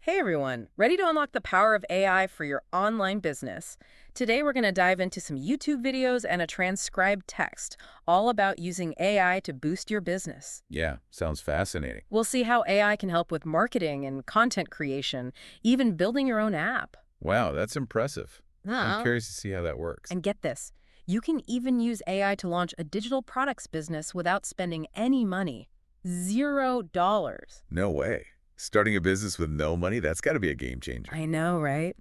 Hey everyone, ready to unlock the power of AI for your online business? Today we're going to dive into some YouTube videos and a transcribed text, all about using AI to boost your business. Yeah, sounds fascinating. We'll see how AI can help with marketing and content creation, even building your own app. Wow, that's impressive. I'm Oh. curious to see how that works. And get this, you can even use AI to launch a digital products business without spending any money. $0. No way. Starting a business with no money, that's got to be a game changer. I know, right?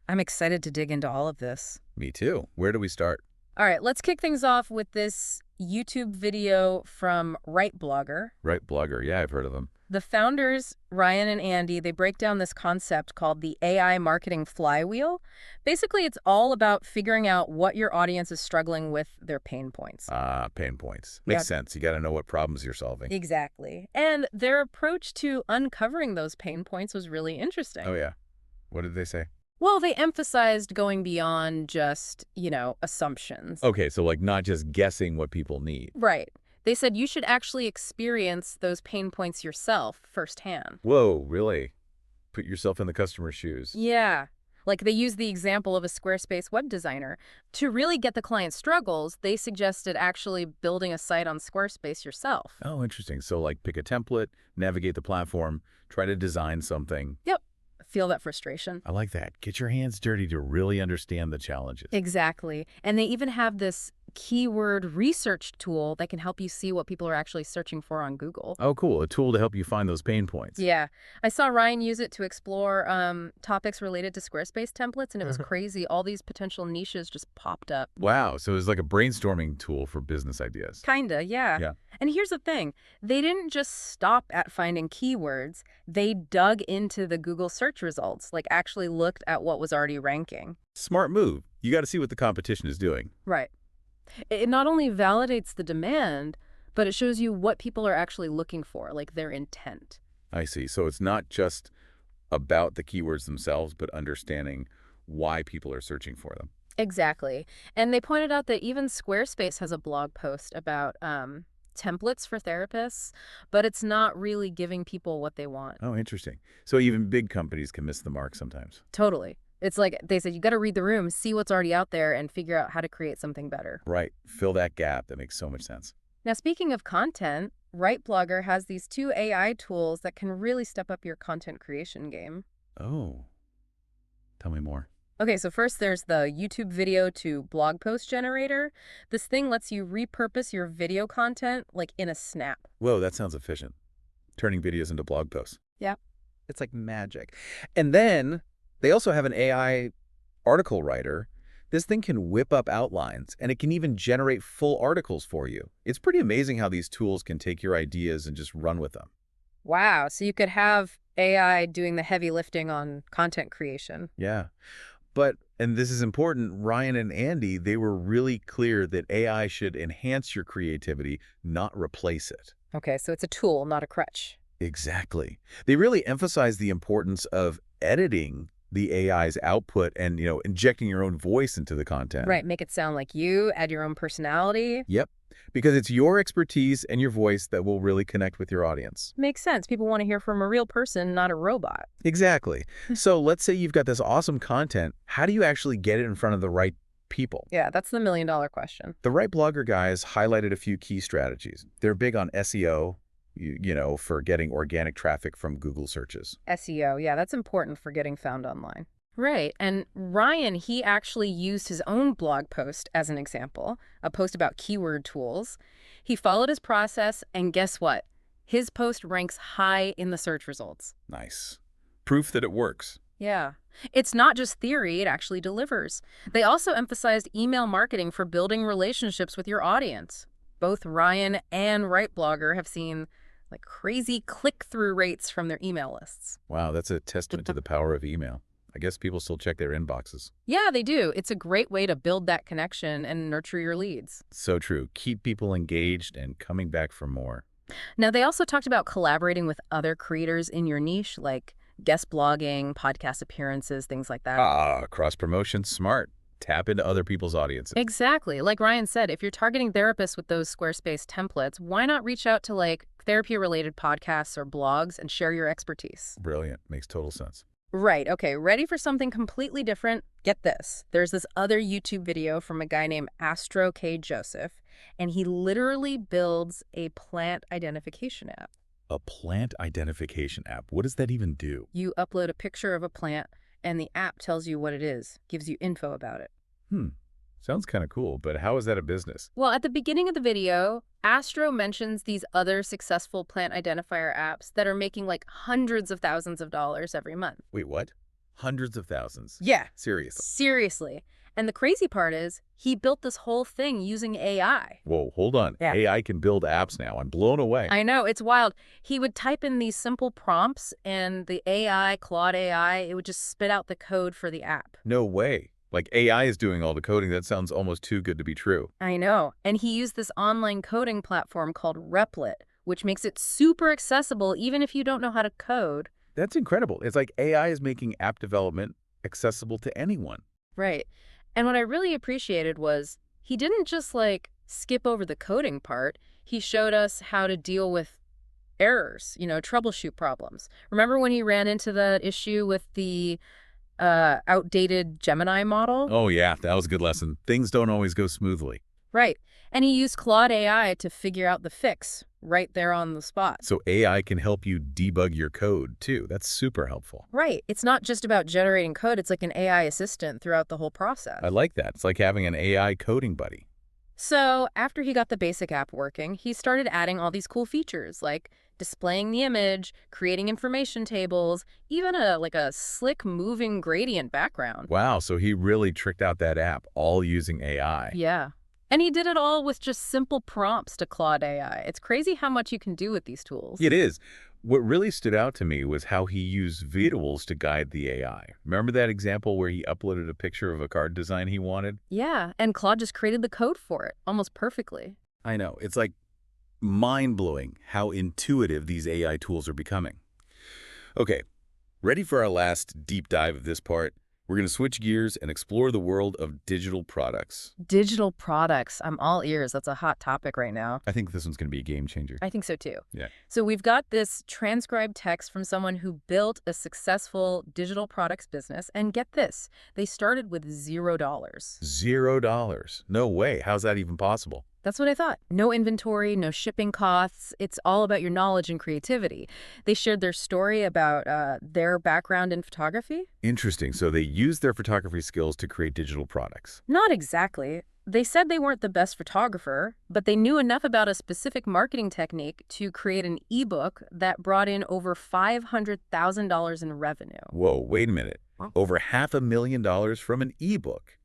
I'm excited to dig into all of this. Me too. Where do we start? All right, let's kick things off with this YouTube video from RightBlogger. RightBlogger. Yeah, I've heard of them. The founders, Ryan and Andy, they break down this concept called the AI marketing flywheel. Basically, it's all about figuring out what your audience is struggling with, their pain points. Pain points. Makes Yep. sense. You got to know what problems you're solving. Exactly. And their approach to uncovering those pain points was really interesting. Oh, yeah. What did they say? Well, they emphasized going beyond just, assumptions. Okay, so like not just guessing what people need. Right. They said you should actually experience those pain points yourself firsthand. Whoa, really? Put yourself in the customer's shoes. Yeah. Like they used the example of a Squarespace web designer. To really get the client's struggles, they suggested actually building a site on Squarespace yourself. Oh, interesting. So like pick a template, navigate the platform, try to design something. Yep. Feel that frustration. I like that. Get your hands dirty to really understand the challenges. Exactly. And they even have this keyword research tool that can help you see what people are actually searching for on Google. Oh, cool. A tool to help you find those pain points. Yeah. I saw Ryan use it to explore topics related to Squarespace templates, and it was crazy. All these potential niches just popped up. Wow. So it's like a brainstorming tool for business ideas. Kinda, yeah. Yeah. And here's the thing. They didn't just stop at finding keywords. They dug into the Google search results, like actually looked at what was already ranking. Smart move. You got to see what the competition is doing. Right. It not only validates the demand, but it shows you what people are actually looking for, like their intent. I see. So it's not just about the keywords themselves, but understanding why people are searching for them. Exactly. And they pointed out that even Squarespace has a blog post about templates for therapists, but it's not really giving people what they want. Oh, interesting. So even big companies can miss the mark sometimes. Totally. It's like they said, you got to read the room, see what's already out there, and figure out how to create something better. Right. Fill that gap. That makes so much sense. Now, speaking of content, RightBlogger has these 2 AI tools that can really step up your content creation game. Oh, tell me more. Okay, so first there's the YouTube video to blog post generator. This thing lets you repurpose your video content like in a snap. Whoa, that sounds efficient. Turning videos into blog posts. Yep. It's like magic. And then they also have an AI article writer. This thing can whip up outlines, and it can even generate full articles for you. It's pretty amazing how these tools can take your ideas and just run with them. Wow, so you could have AI doing the heavy lifting on content creation. Yeah. But, and this is important, Ryan and Andy, they were really clear that AI should enhance your creativity, not replace it. Okay, so it's a tool, not a crutch. Exactly. They really emphasize the importance of editing the AI's output and, injecting your own voice into the content. Right, make it sound like you, add your own personality. Yep. Because it's your expertise and your voice that will really connect with your audience. Makes sense. People want to hear from a real person, not a robot. Exactly. So let's say you've got this awesome content. How do you actually get it in front of the right people? Yeah, that's the million-dollar question. The RightBlogger guys highlighted a few key strategies. They're big on SEO, for getting organic traffic from Google searches. SEO, yeah, that's important for getting found online. Right, and Ryan, he actually used his own blog post as an example, a post about keyword tools. He followed his process, and guess what? His post ranks high in the search results. Nice. Proof that it works. Yeah. It's not just theory, it actually delivers. They also emphasized email marketing for building relationships with your audience. Both Ryan and RightBlogger have seen like crazy click-through rates from their email lists. Wow, that's a testament to the power of email. I guess people still check their inboxes. Yeah, they do. It's a great way to build that connection and nurture your leads. So true. Keep people engaged and coming back for more. Now, they also talked about collaborating with other creators in your niche, like guest blogging, podcast appearances, things like that. Cross-promotion, smart. Tap into other people's audiences. Exactly. Like Ryan said, if you're targeting therapists with those Squarespace templates, why not reach out to like therapy-related podcasts or blogs and share your expertise. Brilliant. Makes total sense. Right, okay, ready for something completely different? Get this. There's this other YouTube video from a guy named Astro K. Joseph, and he literally builds a plant identification app. A plant identification app. What does that even do? You upload a picture of a plant, and the app tells you what it is, gives you info about it. Sounds kind of cool, but how is that a business? Well, at the beginning of the video, Astro mentions these other successful plant identifier apps that are making like hundreds of thousands of dollars every month. Wait, what? Hundreds of thousands? Yeah. Seriously? Seriously. And the crazy part is, he built this whole thing using AI. Whoa, hold on. Yeah. AI can build apps now. I'm blown away. I know, it's wild. He would type in these simple prompts, and the AI, Claude AI, it would just spit out the code for the app. No way. Like AI is doing all the coding. That sounds almost too good to be true. I know. And he used this online coding platform called Replit, which makes it super accessible even if you don't know how to code. That's incredible. It's like AI is making app development accessible to anyone. Right. And what I really appreciated was he didn't just like skip over the coding part. He showed us how to deal with errors, troubleshoot problems. Remember when he ran into the issue with the outdated Gemini model? Oh, yeah, that was a good lesson. Things don't always go smoothly. Right. And he used Claude AI to figure out the fix right there on the spot. So AI can help you debug your code, too. That's super helpful. Right. It's not just about generating code. It's like an AI assistant throughout the whole process. I like that. It's like having an AI coding buddy. So after he got the basic app working, he started adding all these cool features like displaying the image, creating information tables, even a slick moving gradient background. Wow, so he really tricked out that app, all using AI. Yeah. And he did it all with just simple prompts to Claude AI. It's crazy how much you can do with these tools. It is. What really stood out to me was how he used visuals to guide the AI. Remember that example where he uploaded a picture of a card design he wanted? Yeah, and Claude just created the code for it, almost perfectly. I know. It's like mind-blowing how intuitive these AI tools are becoming. Okay, ready for our last deep dive of this part? We're going to switch gears and explore the world of digital products. Digital products. I'm all ears. That's a hot topic right now. I think this one's going to be a game changer. I think so too. Yeah. So we've got this transcribed text from someone who built a successful digital products business. And get this, they started with $0. $0. No way. How's that even possible? That's what I thought. No inventory, no shipping costs. It's all about your knowledge and creativity. They shared their story about their background in photography. Interesting. So they used their photography skills to create digital products. Not exactly. They said they weren't the best photographer, but they knew enough about a specific marketing technique to create an ebook that brought in over $500,000 in revenue. Whoa, wait a minute. Over $500,000 from an ebook.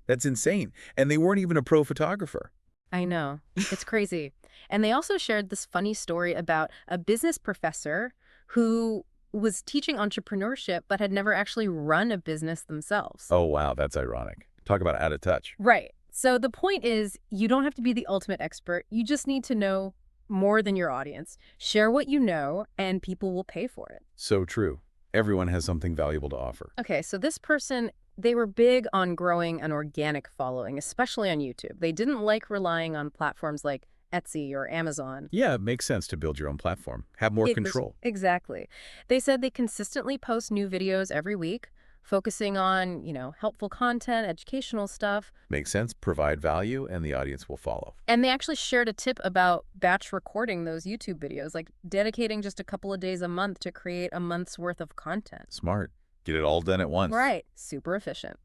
That's insane. And they weren't even a pro photographer. I know. It's crazy. And they also shared this funny story about a business professor who was teaching entrepreneurship but had never actually run a business themselves. Oh, wow. That's ironic. Talk about out of touch. Right. So the point is, you don't have to be the ultimate expert. You just need to know more than your audience. Share what you know, and people will pay for it. So true. Everyone has something valuable to offer. Okay, so this person, they were big on growing an organic following, especially on YouTube. They didn't like relying on platforms like Etsy or Amazon. Yeah, it makes sense to build your own platform. Have more control. Exactly. They said they consistently post new videos every week, focusing on, helpful content, educational stuff. Makes sense. Provide value, and the audience will follow. And they actually shared a tip about batch recording those YouTube videos, like dedicating just a couple of days a month to create a month's worth of content. Smart. Get it all done at once. Right. Super efficient.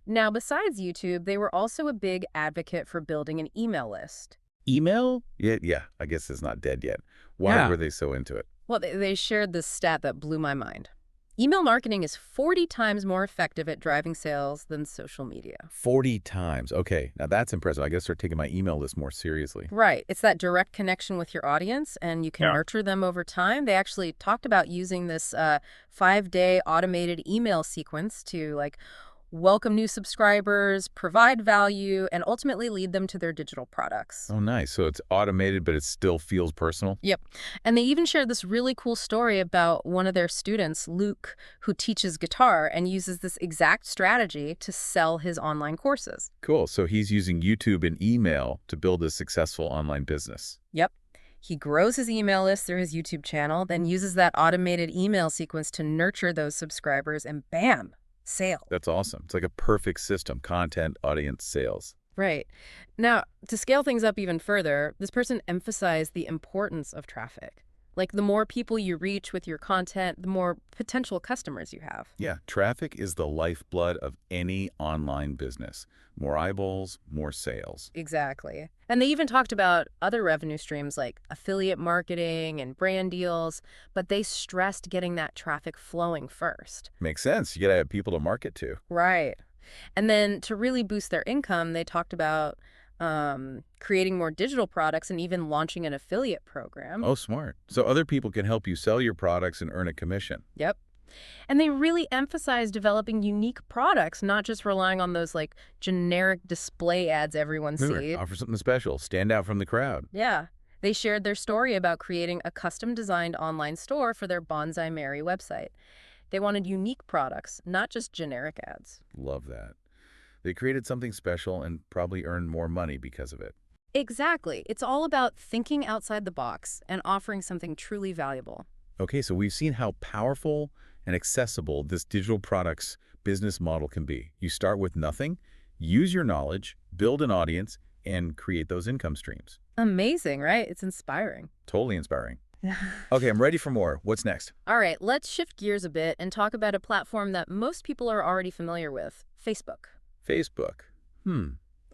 Now, besides YouTube, they were also a big advocate for building an email list. Email? Yeah. I guess it's not dead yet. Why were they so into it? Well, they shared this stat that blew my mind. Email marketing is 40 times more effective at driving sales than social media. 40 times. Okay, now that's impressive. I guess start taking my email list more seriously. Right. It's that direct connection with your audience, and you can nurture them over time. They actually talked about using this 5-day automated email sequence to welcome new subscribers, provide value, and ultimately lead them to their digital products. Oh, nice. So it's automated, but it still feels personal? Yep. And they even shared this really cool story about one of their students, Luke, who teaches guitar and uses this exact strategy to sell his online courses. Cool. So he's using YouTube and email to build a successful online business. Yep. He grows his email list through his YouTube channel, then uses that automated email sequence to nurture those subscribers, and bam, sale. That's awesome. It's like a perfect system: content, audience, sales. Right. Now, to scale things up even further, this person emphasized the importance of traffic. Like, the more people you reach with your content, the more potential customers you have. Yeah, traffic is the lifeblood of any online business. More eyeballs, more sales. Exactly. And they even talked about other revenue streams like affiliate marketing and brand deals, but they stressed getting that traffic flowing first. Makes sense. You gotta have people to market to. Right. And then to really boost their income, they talked about creating more digital products and even launching an affiliate program. Oh, smart. So other people can help you sell your products and earn a commission. Yep. And they really emphasize developing unique products, not just relying on those like generic display ads everyone Sure. sees. Offer something special. Stand out from the crowd. Yeah. They shared their story about creating a custom-designed online store for their Bonsai Mary website. They wanted unique products, not just generic ads. Love that. They created something special and probably earned more money because of it. Exactly. It's all about thinking outside the box and offering something truly valuable. Okay, so we've seen how powerful and accessible this digital products business model can be. You start with nothing, use your knowledge, build an audience, and create those income streams. Amazing, right? It's inspiring. Totally inspiring. Okay, I'm ready for more. What's next? All right, let's shift gears a bit and talk about a platform that most people are already familiar with, Facebook. Facebook.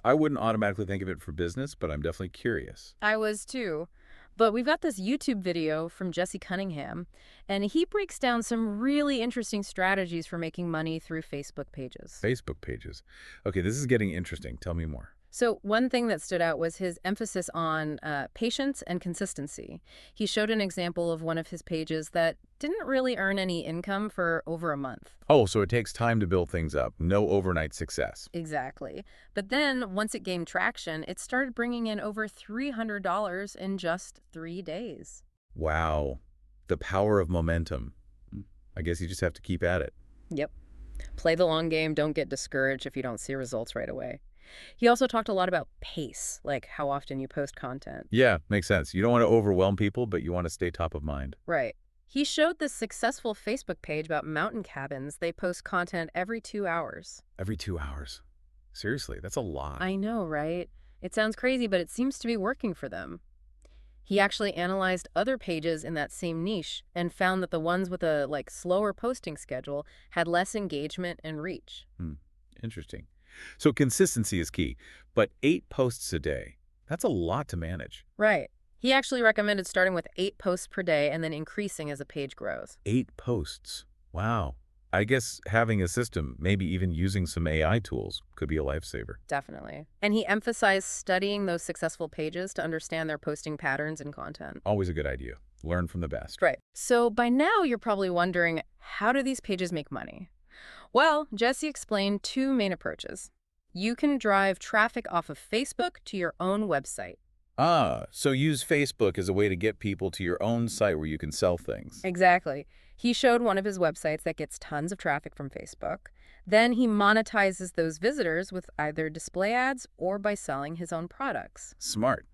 I wouldn't automatically think of it for business, but I'm definitely curious. I was too. But we've got this YouTube video from Jesse Cunningham, and he breaks down some really interesting strategies for making money through Facebook pages. Facebook pages. Okay, this is getting interesting. Tell me more. So one thing that stood out was his emphasis on patience and consistency. He showed an example of one of his pages that didn't really earn any income for over a month. Oh, so it takes time to build things up. No overnight success. Exactly. But then once it gained traction, it started bringing in over $300 in just 3 days. Wow. The power of momentum. I guess you just have to keep at it. Yep. Play the long game. Don't get discouraged if you don't see results right away. He also talked a lot about pace, like how often you post content. Yeah, makes sense. You don't want to overwhelm people, but you want to stay top of mind. Right. He showed this successful Facebook page about mountain cabins. They post content every 2 hours. Every 2 hours. Seriously, that's a lot. I know, right? It sounds crazy, but it seems to be working for them. He actually analyzed other pages in that same niche and found that the ones with a slower posting schedule had less engagement and reach. Interesting. So consistency is key, but 8 posts a day, that's a lot to manage. Right. He actually recommended starting with 8 posts per day and then increasing as a page grows. 8 posts. Wow. I guess having a system, maybe even using some AI tools, could be a lifesaver. Definitely. And he emphasized studying those successful pages to understand their posting patterns and content. Always a good idea. Learn from the best. Right. So by now, you're probably wondering, how do these pages make money? Well, Jesse explained 2 main approaches. You can drive traffic off of Facebook to your own website. Ah, so use Facebook as a way to get people to your own site where you can sell things. Exactly. He showed one of his websites that gets tons of traffic from Facebook. Then he monetizes those visitors with either display ads or by selling his own products. Smart.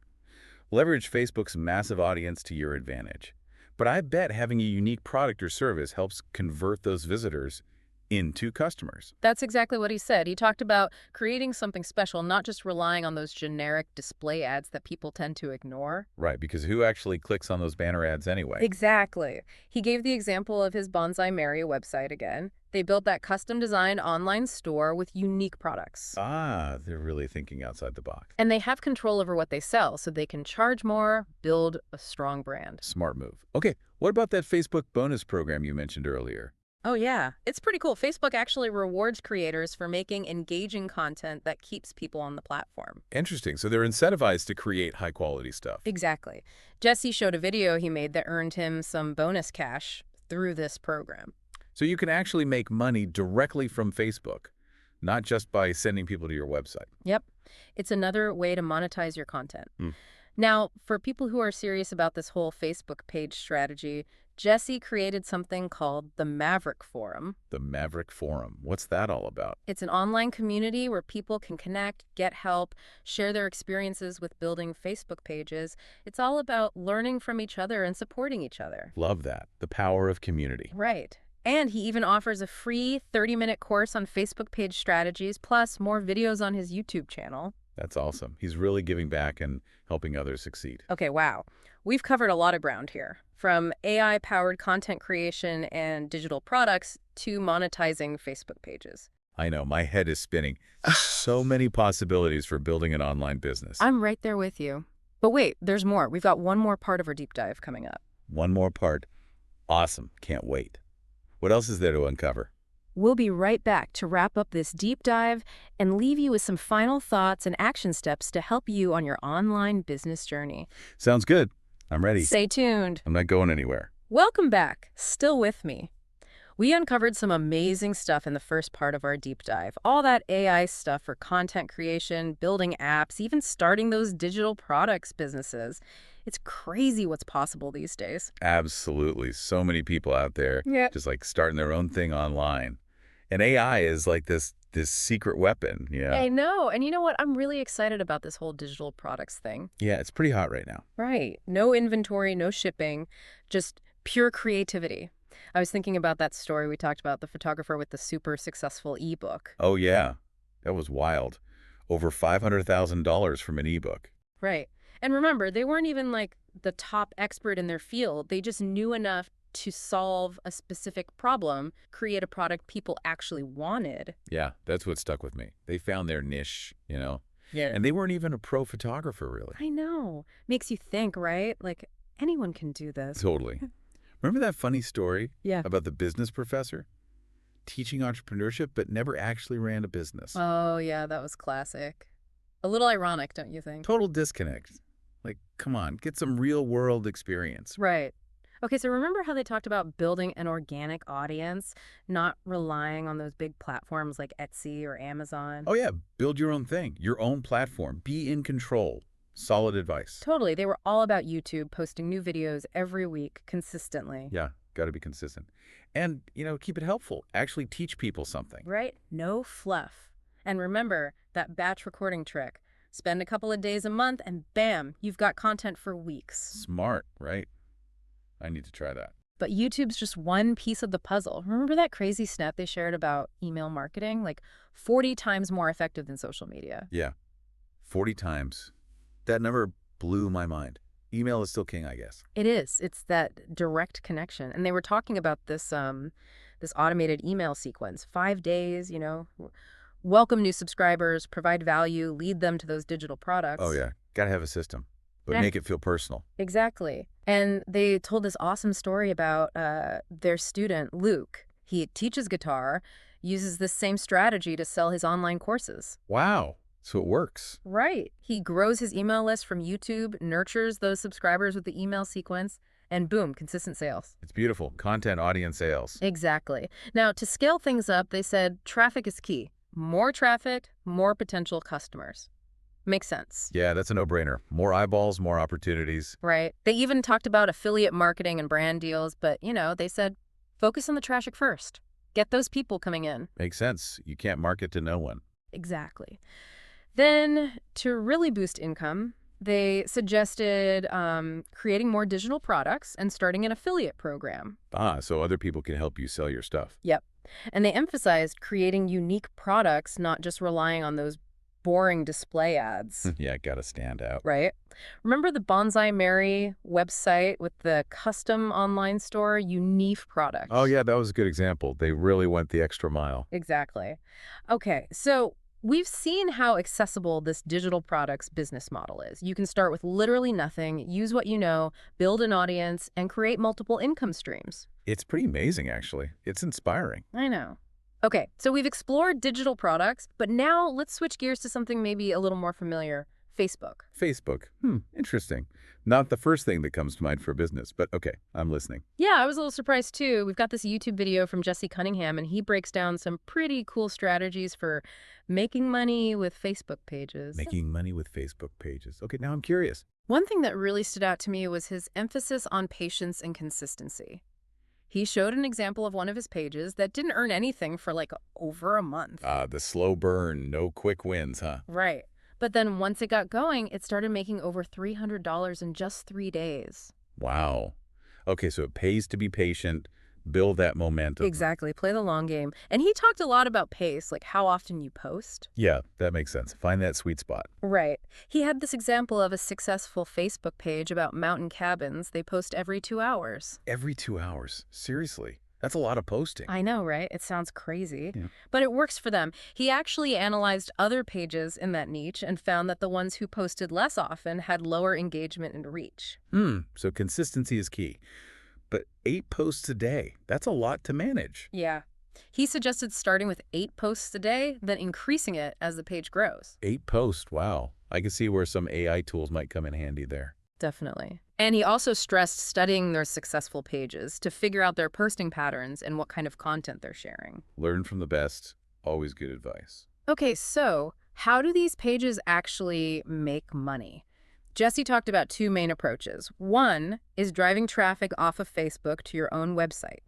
Leverage Facebook's massive audience to your advantage. But I bet having a unique product or service helps convert those visitors into customers. That's exactly what he said. He talked about creating something special, not just relying on those generic display ads that people tend to ignore. Right, because who actually clicks on those banner ads anyway? Exactly. He gave the example of his Bonsai Mary website again. They built that custom-designed online store with unique products. Ah, they're really thinking outside the box. And they have control over what they sell, so they can charge more, build a strong brand. Smart move. Okay, what about that Facebook bonus program you mentioned earlier? Oh, yeah. It's pretty cool. Facebook actually rewards creators for making engaging content that keeps people on the platform. Interesting. So they're incentivized to create high-quality stuff. Exactly. Jesse showed a video he made that earned him some bonus cash through this program. So you can actually make money directly from Facebook, not just by sending people to your website. Yep. It's another way to monetize your content. Now, for people who are serious about this whole Facebook page strategy, Jesse created something called the Maverick Forum. The Maverick Forum. What's that all about? It's an online community where people can connect, get help, share their experiences with building Facebook pages. It's all about learning from each other and supporting each other. Love that. The power of community. Right. And he even offers a free 30-minute course on Facebook page strategies, plus more videos on his YouTube channel. That's awesome. He's really giving back and helping others succeed. Okay, wow. We've covered a lot of ground here, from AI-powered content creation and digital products to monetizing Facebook pages. I know, my head is spinning. So many possibilities for building an online business. I'm right there with you. But wait, there's more. We've got one more part of our deep dive coming up. One more part. Awesome. Can't wait. What else is there to uncover? We'll be right back to wrap up this deep dive and leave you with some final thoughts and action steps to help you on your online business journey. Sounds good. I'm ready. Stay tuned. I'm not going anywhere. Welcome back. Still with me. We uncovered some amazing stuff in the first part of our deep dive. All that AI stuff for content creation, building apps, even starting those digital products businesses. It's crazy what's possible these days. Absolutely. So many people out there just like starting their own thing online. And AI is like this secret weapon. Yeah. I know. And you know what? I'm really excited about this whole digital products thing. Yeah, it's pretty hot right now. Right. No inventory, no shipping, just pure creativity. I was thinking about that story we talked about, the photographer with the super successful ebook. Oh, yeah. That was wild. Over $500,000 from an ebook. Right. And remember, they weren't even like the top expert in their field. They just knew enough to solve a specific problem, create a product people actually wanted. Yeah, that's what stuck with me. They found their niche, you know? Yeah. And they weren't even a pro photographer, really. I know. Makes you think, right? Like, anyone can do this. Totally. Remember that funny story Yeah. about the business professor teaching entrepreneurship but never actually ran a business? Oh, yeah, that was classic. A little ironic, don't you think? Total disconnect. Like, come on, get some real-world experience. Right. Okay, so remember how they talked about building an organic audience, not relying on those big platforms like Etsy or Amazon? Oh, yeah, build your own thing, your own platform. Be in control. Solid advice. Totally. They were all about YouTube, posting new videos every week consistently. Yeah, got to be consistent. And, you know, keep it helpful. Actually teach people something. Right? No fluff. And remember that batch recording trick. Spend a couple of days a month and bam, you've got content for weeks. Smart, right? I need to try that. But YouTube's just one piece of the puzzle. Remember that crazy stat they shared about email marketing? Like 40 times more effective than social media. Yeah, 40 times. That number blew my mind. Email is still king, I guess. It is. It's that direct connection. And they were talking about this this automated email sequence. 5 days, you know, welcome new subscribers, provide value, lead them to those digital products. Oh, yeah. Got to have a system, but Yeah. make it feel personal. Exactly. And they told this awesome story about their student, Luke. He teaches guitar, uses this same strategy to sell his online courses. Wow. So it works. Right. He grows his email list from YouTube, nurtures those subscribers with the email sequence, and boom, consistent sales. It's beautiful. Content, audience, sales. Exactly. Now, to scale things up, they said traffic is key. More traffic, more potential customers. Makes sense. Yeah, that's a no-brainer. More eyeballs, more opportunities. Right. They even talked about affiliate marketing and brand deals, but, you know, they said focus on the traffic first. Get those people coming in. Makes sense. You can't market to no one. Exactly. Then, to really boost income, they suggested creating more digital products and starting an affiliate program. Ah, so other people can help you sell your stuff. Yep. And they emphasized creating unique products, not just relying on those boring display ads. Yeah, gotta stand out. Right? Remember the Bonsai Mary website with the custom online store, unique products? Oh, yeah, that was a good example. They really went the extra mile. Exactly. Okay, so we've seen how accessible this digital products business model is. You can start with literally nothing, use what you know, build an audience, and create multiple income streams. It's pretty amazing, actually. It's inspiring. I know. Okay, so we've explored digital products, but now let's switch gears to something maybe a little more familiar, Facebook. Facebook. Interesting. Not the first thing that comes to mind for business, but okay, I'm listening. Yeah, I was a little surprised too. We've got this YouTube video from Jesse Cunningham, and he breaks down some pretty cool strategies for making money with Facebook pages. Making money with Facebook pages. Okay, now I'm curious. One thing that really stood out to me was his emphasis on patience and consistency. He showed an example of one of his pages that didn't earn anything for like over a month. The slow burn, no quick wins, huh? Right. But then once it got going, it started making over $300 in just 3 days. Wow. Okay, so it pays to be patient, build that momentum. Exactly. Play the long game. And he talked a lot about pace, like how often you post. Yeah, that makes sense. Find that sweet spot. Right. He had this example of a successful Facebook page about mountain cabins. They post every 2 hours. Every 2 hours. Seriously. That's a lot of posting. I know, right? It sounds crazy. Yeah. But it works for them. He actually analyzed other pages in that niche and found that the ones who posted less often had lower engagement and reach. So consistency is key. But 8 posts a day, that's a lot to manage. Yeah. He suggested starting with 8 posts a day, then increasing it as the page grows. 8 posts, wow. I can see where some AI tools might come in handy there. Definitely. And he also stressed studying their successful pages to figure out their posting patterns and what kind of content they're sharing. Learn from the best, always good advice. Okay, so how do these pages actually make money? Jesse talked about 2 main approaches. One is driving traffic off of Facebook to your own website.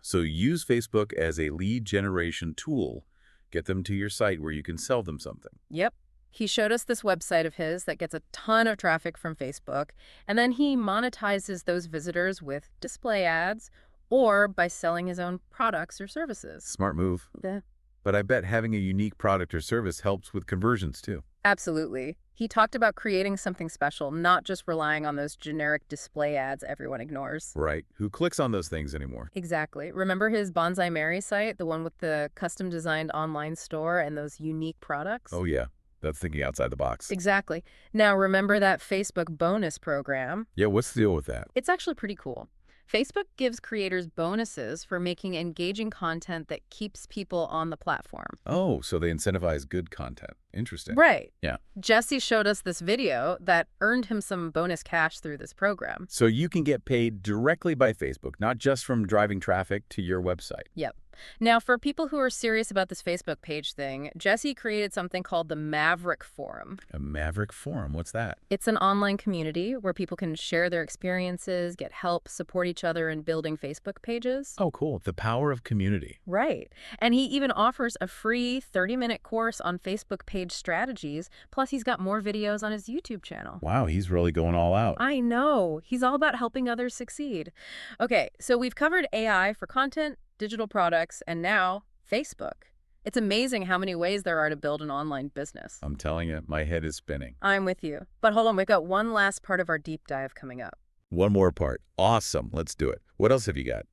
So use Facebook as a lead generation tool. Get them to your site where you can sell them something. Yep. He showed us this website of his that gets a ton of traffic from Facebook, and then he monetizes those visitors with display ads or by selling his own products or services. Smart move. Yeah. But I bet having a unique product or service helps with conversions too. Absolutely. He talked about creating something special, not just relying on those generic display ads everyone ignores. Right. Who clicks on those things anymore? Exactly. Remember his Bonsai Mary site, the one with the custom-designed online store and those unique products? Oh, yeah. That's thinking outside the box. Exactly. Now, remember that Facebook bonus program? Yeah, what's the deal with that? It's actually pretty cool. Facebook gives creators bonuses for making engaging content that keeps people on the platform. Oh, so they incentivize good content. Interesting. Right. Yeah. Jesse showed us this video that earned him some bonus cash through this program. So you can get paid directly by Facebook, not just from driving traffic to your website. Yep. Now, for people who are serious about this Facebook page thing, Jesse created something called the Maverick Forum. A Maverick Forum, what's that? It's an online community where people can share their experiences, get help, support each other in building Facebook pages. Oh, cool. The power of community. Right. And he even offers a free 30-minute course on Facebook page strategies, plus he's got more videos on his YouTube channel. Wow, he's really going all out. I know. He's all about helping others succeed. Okay, so we've covered AI for content, digital products, and now Facebook. It's amazing how many ways there are to build an online business. I'm telling you, my head is spinning. I'm with you. But hold on, we've got one last part of our deep dive coming up. One more part. Awesome. Let's do it. What else have you got?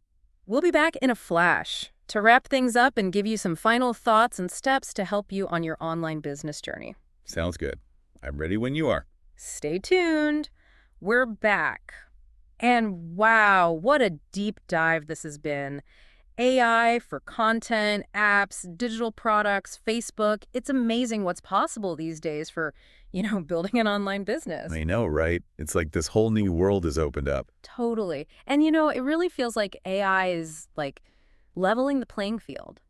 We'll be back in a flash to wrap things up and give you some final thoughts and steps to help you on your online business journey. Sounds good. I'm ready when you are. Stay tuned. We're back. And wow, what a deep dive this has been. AI for content, apps, digital products, Facebook. It's amazing what's possible these days for, building an online business. I know, right? It's like this whole new world has opened up. Totally. And, it really feels like AI is like leveling the playing field.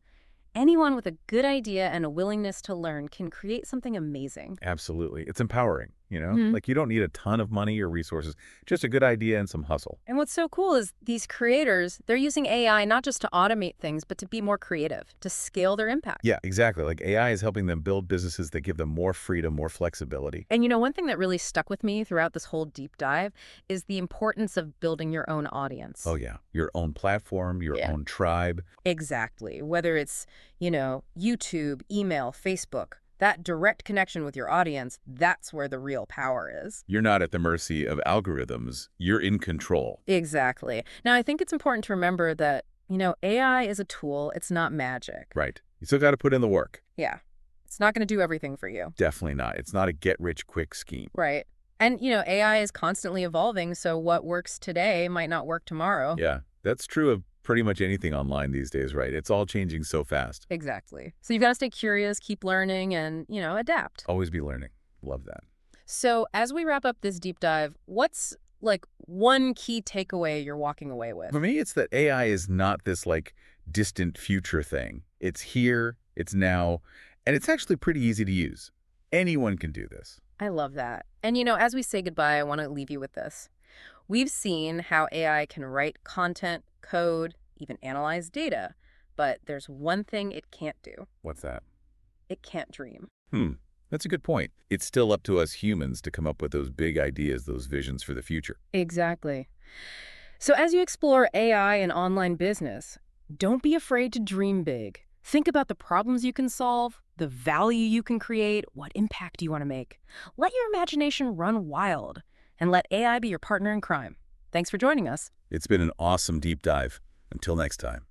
Anyone with a good idea and a willingness to learn can create something amazing. Absolutely. It's empowering, Like you don't need a ton of money or resources, just a good idea and some hustle. And what's so cool is these creators, they're using AI not just to automate things, but to be more creative, to scale their impact. Yeah, exactly. Like AI is helping them build businesses that give them more freedom, more flexibility. And one thing that really stuck with me throughout this whole deep dive is the importance of building your own audience. Oh, yeah. Your own platform, your own tribe. Exactly. Whether it's, YouTube, email, Facebook, that direct connection with your audience, that's where the real power is. You're not at the mercy of algorithms. You're in control. Exactly. Now, I think it's important to remember that, AI is a tool. It's not magic. Right. You still got to put in the work. Yeah. It's not going to do everything for you. Definitely not. It's not a get-rich-quick scheme. Right. And, AI is constantly evolving, so what works today might not work tomorrow. Yeah, that's true of pretty much anything online these days, right? It's all changing so fast. Exactly. So you've got to stay curious, keep learning, and, adapt. Always be learning. Love that. So as we wrap up this deep dive, what's like one key takeaway you're walking away For with? me, it's that AI is not this like distant future thing. It's here, it's now, and it's actually pretty easy to use. Anyone can do this. I love that. And as we say goodbye, I want to leave you with this. We've seen how AI can write content, code, even analyze data, but there's one thing it can't do. What's that? It can't dream. Hmm. That's a good point. It's still up to us humans to come up with those big ideas, those visions for the future. Exactly. So as you explore AI and online business, don't be afraid to dream big. Think about the problems you can solve, the value you can create, what impact you want to make. Let your imagination run wild, and let AI be your partner in crime. Thanks for joining us. It's been an awesome deep dive. Until next time.